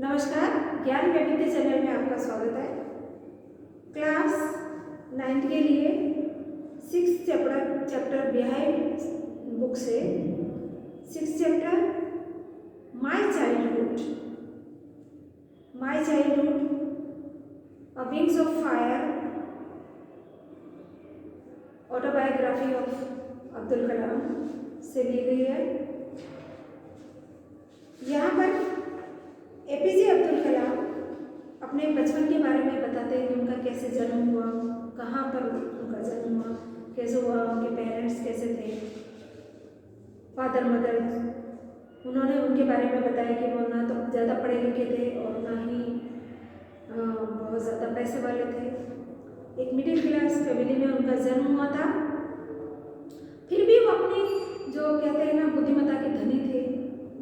नमस्कार, ज्ञान वैविध्य चैनल में आपका स्वागत है। क्लास 9th के लिए 6th चैप्टर बिहाइंड बुक से 6th chapter my childhood a Wings of Fire autobiography of Abdul Kalam से ली गई है। यहाँ पर एपीजे अब्दुल कलाम अपने बचपन के बारे में बताते हैं कि उनका कैसे जन्म हुआ, कहाँ पर उनका जन्म हुआ, कैसे हुआ, उनके पेरेंट्स कैसे थे, फादर मदर। उन्होंने उनके बारे में बताया कि वो ना तो ज़्यादा पढ़े लिखे थे और ना ही बहुत ज़्यादा पैसे वाले थे। एक मिडिल क्लास फैमिली में उनका जन्म हुआ था। फिर भी वो अपनी जो कहते हैं ना बुद्धिमत्ता के धनी थे,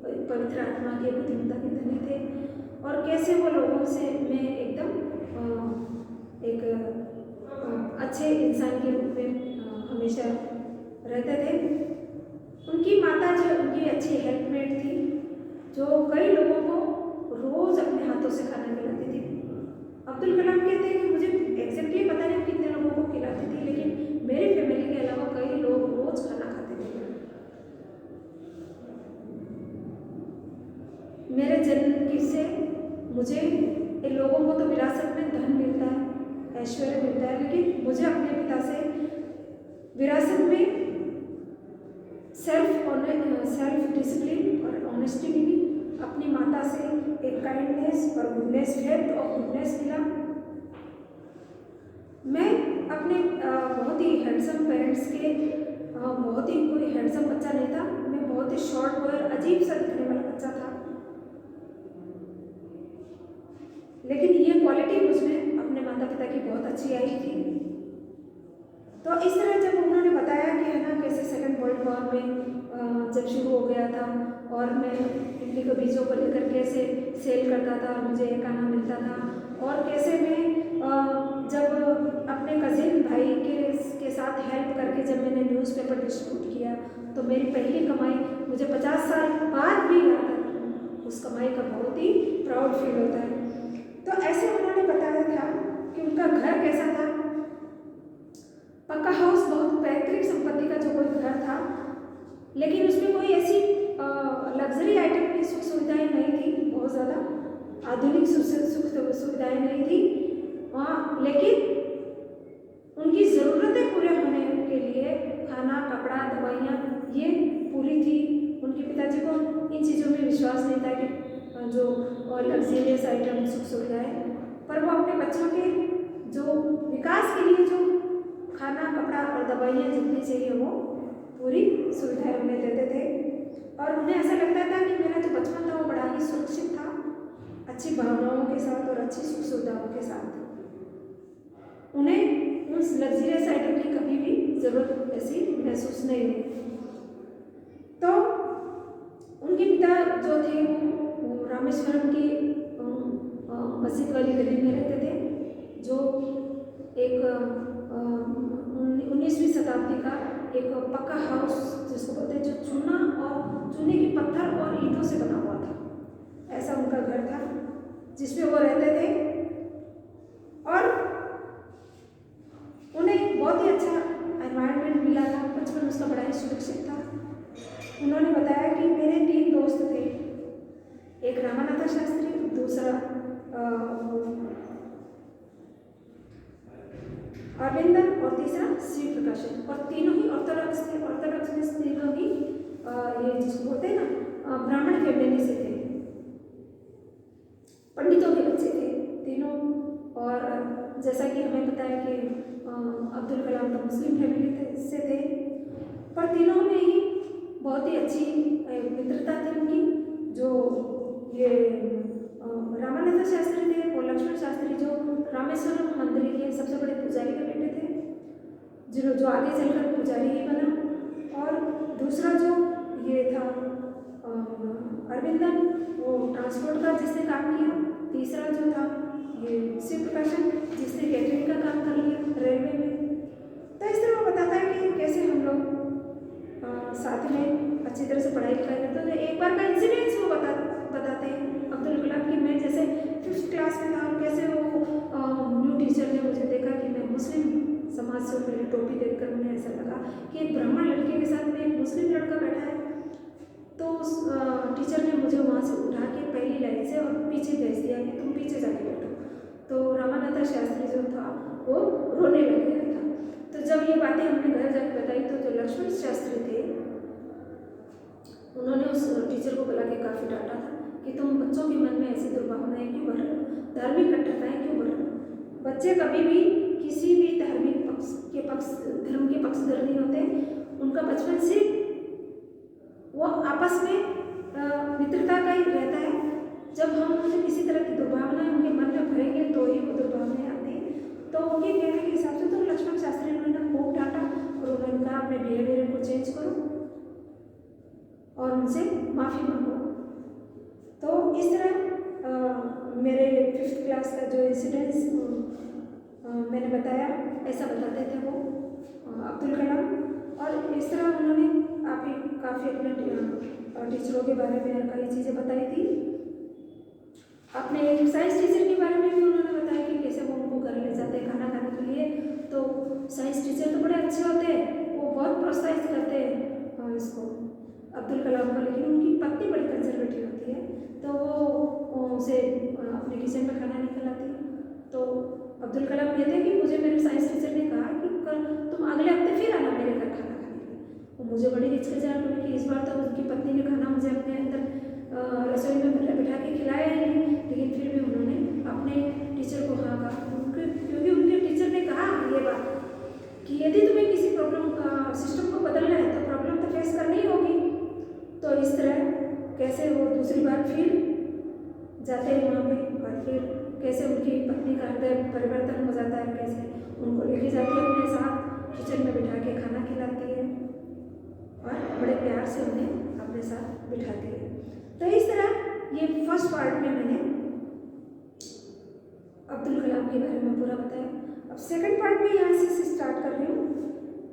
पवित्र आत्मा के बुद्धिमत्ता के धनी थे, और कैसे वो लोगों से में एकदम एक अच्छे इंसान के रूप में हमेशा रहते थे। उनकी माता जो उनकी अच्छी हेल्पमेट थी, जो कई लोगों को रोज़ अपने हाथों से खाना खिलाती थी। अब्दुल कलाम कहते हैं कि मुझे एग्जैक्टली पता नहीं कितने लोगों को खिलाती थी, लेकिन मेरी फैमिली के अलावा कई लोग रोज़ खाना खाते थे। मेरे जन्म से मुझे इन लोगों को तो विरासत में धन मिलता है, ऐश्वर्य मिलता है, लेकिन मुझे अपने पिता से विरासत में सेल्फ डिसिप्लिन और ऑनेस्टी मिली। अपनी माता से एक काइंडनेस और गुडनेस, फेथ और गुडनेस मिला। मैं अपने बहुत ही हैंडसम पेरेंट्स के बहुत ही कोई हैंडसम बच्चा नहीं था। मैं बहुत ही शॉर्ट और अजीब सा दिखने वाला बच्चा था, लेकिन ये क्वालिटी मुझमें अपने माता पिता की बहुत अच्छी आई थी। तो इस तरह जब उन्होंने बताया कि है ना कैसे सेकेंड वर्ल्ड वॉर में जब शुरू हो गया था और मैं इडली के बीजों को लेकर कैसे सेल करता था और मुझे एक आना मिलता था, और कैसे मैं जब अपने कजिन भाई के साथ हेल्प करके जब मैंने न्यूज़पेपर डिस्ट्रीब्यूट किया तो मेरी पहली कमाई मुझे 50 साल बाद भी याद है। उस कमाई का बहुत ही प्राउड फील होता है। तो ऐसे उन्होंने बताया था कि उनका घर कैसा था, पक्का हाउस, बहुत पैतृक संपत्ति का जो कोई घर था, लेकिन उसमें कोई ऐसी लग्जरी आइटम की सुख सुविधाएं नहीं थी, बहुत ज़्यादा आधुनिक सुख सुविधाएं नहीं थी वहाँ, लेकिन उनकी ज़रूरतें पूरे होने के लिए खाना, कपड़ा, दवाइयाँ ये पूरी थी। उनके पिताजी को इन चीज़ों में विश्वास नहीं था कि जो लग्जरियस आइटम सुख सुविधाएं, पर वो अपने बच्चों के जो विकास के लिए जो खाना, कपड़ा और दवाइयाँ जितनी चाहिए वो पूरी सुविधाएं उन्हें देते थे। और उन्हें ऐसा लगता था कि मेरा जो बचपन था वो बड़ा ही सुरक्षित था, अच्छी भावनाओं के साथ और अच्छी सुख सुविधाओं के साथ। उन्हें उस लग्जरियस आइटम की कभी भी ज़रूरत ऐसी महसूस नहीं हुई। तो उनके पिता जो थे वो रामेश्वरम की मस्जिद वाली गली में रहते थे, जो एक 19वीं शताब्दी का एक पक्का हाउस जिसको बोलते हैं, जो चूने के पत्थर और ईंटों से बना हुआ था। ऐसा उनका घर था जिसमें वो रहते थे, और उन्हें बहुत ही अच्छा एनवायरनमेंट मिला था। बचपन उसका बड़ा ही सुरक्षित था। उन्होंने बताया कि मेरे 3 दोस्त थे, एक रामानाथ शास्त्री, दूसरा अरविंदन और तीसरा शिव प्रकाशन, और तीनों ही ऑर्थोडॉक्स थे। ऑर्थोडॉक्स में तीनों ही ये जिसको बोलते हैं ना ब्राह्मण फैमिली से थे, पंडितों के बच्चे थे तीनों। और जैसा कि हमें पता है कि अब्दुल कलाम तो मुस्लिम फैमिली से थे, पर तीनों में ही बहुत ही अच्छी मित्रता थी उनकी। जो ये रामानंद शास्त्री थे वो लक्ष्मण शास्त्री जो रामेश्वरम मंदिर के सबसे बड़े पुजारी के बेटे थे, जो आगे चलकर पुजारी ही बना। और दूसरा जो ये था अरविंदन, वो ट्रांसपोर्ट का जिसने काम किया। तीसरा जो था ये शिव प्रकाशन, जिसने कैटरिंग का काम कर लिया रेलवे में। तो इस तरह वो बताता है कि कैसे हम लोग साथ में अच्छी तरह से पढ़ाई लिखाई करते थे। एक बार का इंसिडेंस वो बताते हैं अब्दुल कलाम की। मैं जैसे कि एक ब्राह्मण लड़के के साथ में एक मुस्लिम लड़का बैठा है। तो उस टीचर ने मुझे वहाँ से उठा के पहली लाइन से और पीछे भेज दिया कि तुम पीछे जाके बैठो। तो रामानाथा शास्त्री जो था वो रोने लग गया था। तो जब ये बातें हमने घर जाकर बताई तो जो लक्ष्मण शास्त्री थे उन्होंने उस टीचर को बुला के काफ़ी डांटा था कि तुम बच्चों के मन में ऐसी दुर्भावनाएं क्यों भर रहे हो, धार्मिक कट्टरताएं क्यों भर रहे हो। बच्चे कभी भी किसी भी धर्म के पक्षधर नहीं होते। उनका बचपन से वो आपस में मित्रता का ही रहता है। जब हम उनसे किसी तरह की दुर्भावनाएं उनके मन में भरेंगे तो ही वो दुर्भावनाएं आती हैं। तो उनके कहने के हिसाब से तो लक्ष्मण शास्त्री ने उन्हें खूब डांटा और उन्होंने कहा अपने बिहेवियर को चेंज करो और उनसे माफ़ी मांगो। तो इस तरह मेरे 5th क्लास का जो इंसिडेंस मैंने बताया, ऐसा बताते थे वो अब्दुल कलाम। और इस तरह उन्होंने काफ़ी अपने टीचरों के बारे में कई चीज़ें बताई थी। अपने एक साइंस टीचर के बारे में भी उन्होंने बताया कि कैसे वो उनको घर ले जाते हैं खाना खाने के लिए। तो साइंस टीचर तो बड़े अच्छे होते हैं, वो बहुत प्रोत्साहित करते हैं इसको अब्दुल कलाम को, लेकिन उनकी पत्नी बड़ी कंजर्वेटिव होती है तो वो उसे अपने किचन में खाना नहीं खिलाती। तो अब्दुल कलाम कहते हैं कि मुझे मेरे साइंस टीचर ने कहा कि तुम अगले हफ्ते फिर आना मेरे घर खाना खाने के लिए। तो मुझे बड़ी हिचकिचाहट हुई कि इस बार तो उनकी पत्नी ने खाना मुझे अपने अंदर रसोई में बिठा के खिलाया ही नहीं, लेकिन फिर भी उन्होंने अपने टीचर को हाँ कहा क्योंकि उनके टीचर ने कहा ये बात कि यदि तुम्हें किसी प्रॉब्लम का सिस्टम को बदलना है तो प्रॉब्लम तो फेस करनी ही होगी। तो इस तरह कैसे वो दूसरी बार फिर जाते हैं वहाँ पे और फिर कैसे उनकी पत्नी का हृदय परिवर्तन हो जाता है, कैसे उनको लेके जाती है अपने साथ किचन में बिठा के खाना खिलाती है और बड़े प्यार से उन्हें अपने साथ बिठाती है। तो इस तरह ये फर्स्ट पार्ट में मैंने अब्दुल कलाम के बारे में पूरा बताया। अब सेकंड पार्ट में यहाँ से स्टार्ट कर रही हूँ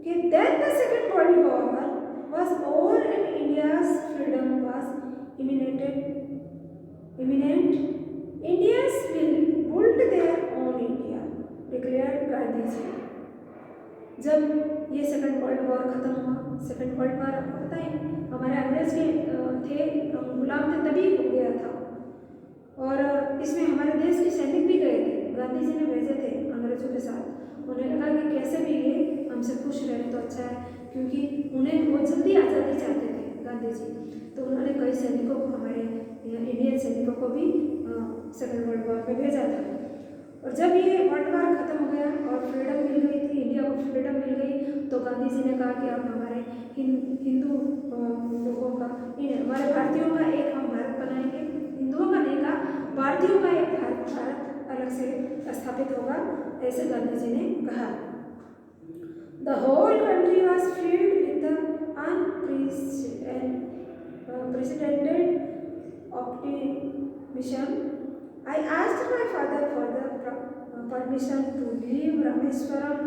कि then the second world war was over and India's freedom was imminent. Indians will build their own India, declared Gandhi ji. जब ये सेकंड वर्ल्ड वॉर खत्म हुआ, सेकंड वर्ल्ड वॉर आपको पता है हमारे अंग्रेज के थे गुलाम थे तभी हो गया था। और इसमें हमारे देश के सैनिक भी गए थे, गांधी जी ने भेजे थे अंग्रेजों के साथ। उन्हें लगा कि कैसे भी ये हमसे खुश रहे तो अच्छा है, क्योंकि उन्हें वो जल्दी आज़ादी चाहते थे गांधी जी। तो उन्होंने कई सैनिकों को, हमारे इंडियन सैनिकों को भी सेकंड वर्ल्ड वॉर में भेजा था। और जब ये वर्ल्ड वॉर खत्म हो गया और फ्रीडम मिल गई थी, इंडिया को फ्रीडम मिल गई, तो गांधी जी ने कहा कि अब हमारे हिंदू लोगों का, हमारे भारतीयों का एक हम भारत बनाएंगे। हिंदुओं का नहीं कहा, भारतीयों का एक भारत अलग से स्थापित होगा, ऐसे गांधी जी ने कहा। The whole country was filled with the unprecedented optimism. I asked my father for the permission to leave Rameswaram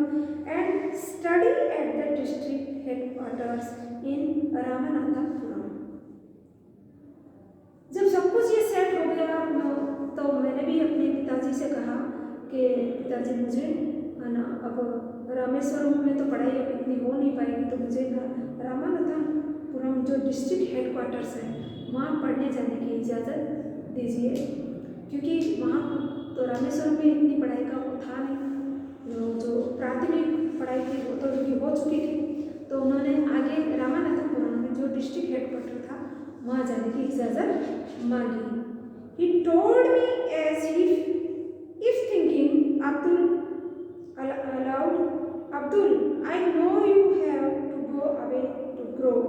and study at the district headquarters in Ramanathapuram. जब सब कुछ ये सेट हो गया तो मैंने भी अपने पिताजी से कहा कि पिताजी मुझे है ना, अब रामेश्वरम में तो पढ़ाई अब इतनी हो नहीं पाएगी, तो मुझे रामानाथपुरम जो डिस्ट्रिक्ट हेडक्वार्टर्स है वहाँ पढ़ने जाने की इजाज़त दीजिए, क्योंकि वहाँ तो रामेश्वरम में इतनी पढ़ाई का वो था नहीं, जो प्राथमिक पढ़ाई थी वो तो उनकी हो चुकी थी। तो उन्होंने आगे रामानाथपुरम में जो डिस्ट्रिक्ट हेडक्वार्टर था वहाँ जाने की इजाज़त मांगी। He told me as if thinking, aloud, Abdul, I know you have to go away to grow.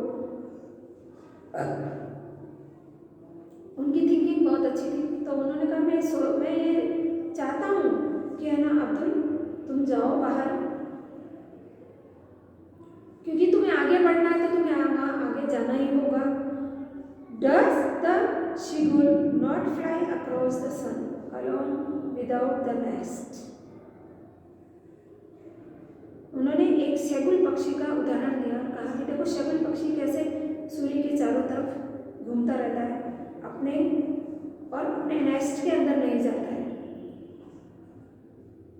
उनकी थिंकिंग बहुत अच्छी थी, तो उन्होंने कहा मैं ये चाहता हूँ कि है ना अब्दुल तुम जाओ बाहर, क्योंकि तुम्हें आगे बढ़ना है तो तुम्हें आगे जाना ही होगा। Does the seagull not fly across the sun alone without the nest? उन्होंने एक शगुन पक्षी का उदाहरण दिया, कहा कि देखो शगुन पक्षी कैसे सूर्य के चारों तरफ घूमता रहता है, अपने नेस्ट के अंदर नहीं जाता है।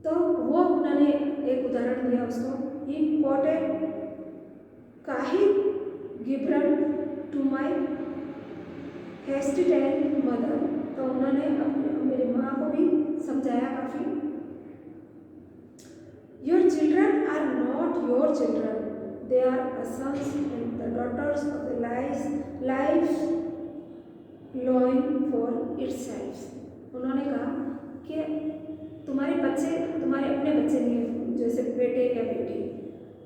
तो वो उन्होंने एक उदाहरण दिया उसको। He quoted Kahlil Gibran to my hesitant mother. तो उन्होंने मेरी माँ को भी समझाया काफ़ी। Your children are not your children, they are the sons and the daughters of the life longing for itself. उन्होंने कहा कि तुम्हारे बच्चे तुम्हारे अपने बच्चे नहीं हैं, जैसे बेटे या बेटी,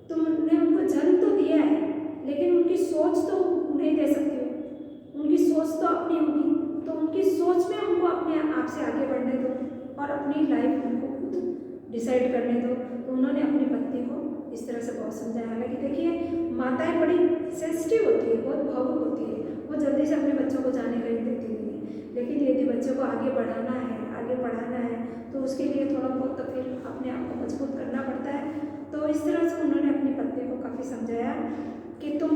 तुमने उनको जन्म तो दिया है लेकिन उनकी सोच तो नहीं दे सकते हो, उनकी सोच तो अपनी होगी, तो उनकी सोच में उनको अपने आप से आगे बढ़ने दो और अपनी लाइफ उनको खुद डिसाइड करने दो। तो उन्होंने अपनी पत्नी को इस तरह से बहुत समझाया। हालांकि देखिए माताएं बड़ी सेंसिटिव होती है, बहुत भावुक होती है, वो जल्दी से अपने बच्चों को जाने का ही देती नहीं है, लेकिन यदि बच्चों को आगे बढ़ाना है, आगे पढ़ाना है, तो उसके लिए थोड़ा बहुत तो फिर अपने आप को मजबूत करना पड़ता है। तो इस तरह से उन्होंने अपनी पत्नी को काफ़ी समझाया कि तुम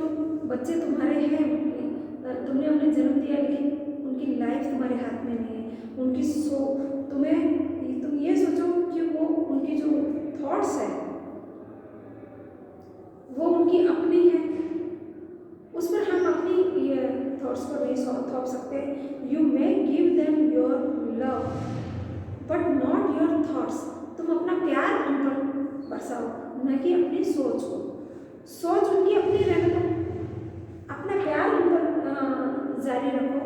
बच्चे तुम्हारे हैं, तुमने उन्हें जन्म दिया लेकिन उनकी लाइफ तुम्हारे हाथ में नहीं है। उनकी तुम ये सोचो कि वो उनकी जो थॉट्स है वो उनकी अपनी है, उस पर हम अपनी ये थॉट्स को नहीं थोप सकते। You may give them your love but not your thoughts. तुम अपना प्यार उन पर बरसाओ, न कि अपनी सोच को। सोच उनकी अपनी रहने दो, अपना प्यार उन पर जारी रखो,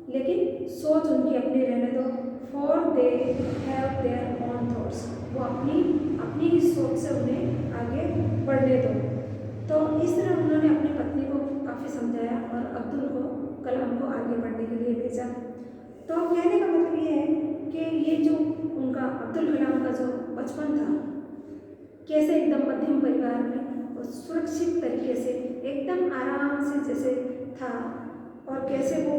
लेकिन सोच उनकी अपनी रहने दो। For they have their own thoughts. वो अपनी ही सोच से उन्हें आगे बढ़ने दो। तो इस तरह उन्होंने अपनी पत्नी को काफ़ी समझाया और अब्दुल कलाम को आगे बढ़ने के लिए भेजा। तो कहने का मतलब ये है कि ये जो उनका अब्दुल कलाम का जो बचपन था, कैसे एकदम मध्यम परिवार में और सुरक्षित तरीके से एकदम आराम से जैसे था, और कैसे वो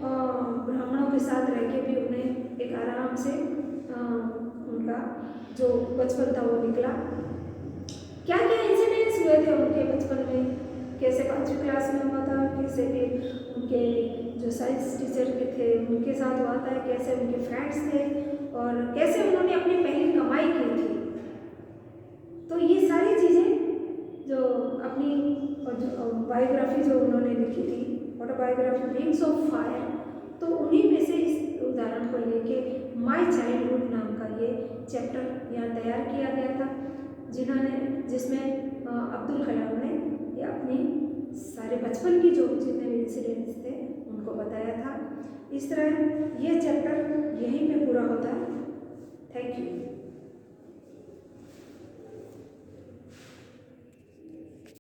ब्राह्मणों के साथ रह के भी उन्हें एक आराम से उनका जो बचपन था वो निकला। क्या क्या इंसिडेंट्स हुए थे उनके बचपन में, कैसे 5वीं क्लास में हुआ था, कैसे भी उनके जो साइंस टीचर के थे उनके साथ हुआ था, कैसे उनके फ्रेंड्स थे और कैसे उन्होंने अपनी पहली कमाई की थी। तो ये सारी चीज़ें जो अपनी जो बायोग्राफी जो उन्होंने लिखी थी, ऑटोबायोग्राफी विंग्स ऑफ फायर, तो उन्हीं में से इस उदाहरण को लेके माय चाइल्डहुड नाम का ये चैप्टर यहाँ तैयार किया गया था, जिसमें अब्दुल कलाम ने ये अपनी सारे बचपन की जो जितने भी इंसिडेंट्स थे उनको बताया था। इस तरह ये चैप्टर यहीं पे पूरा होता है।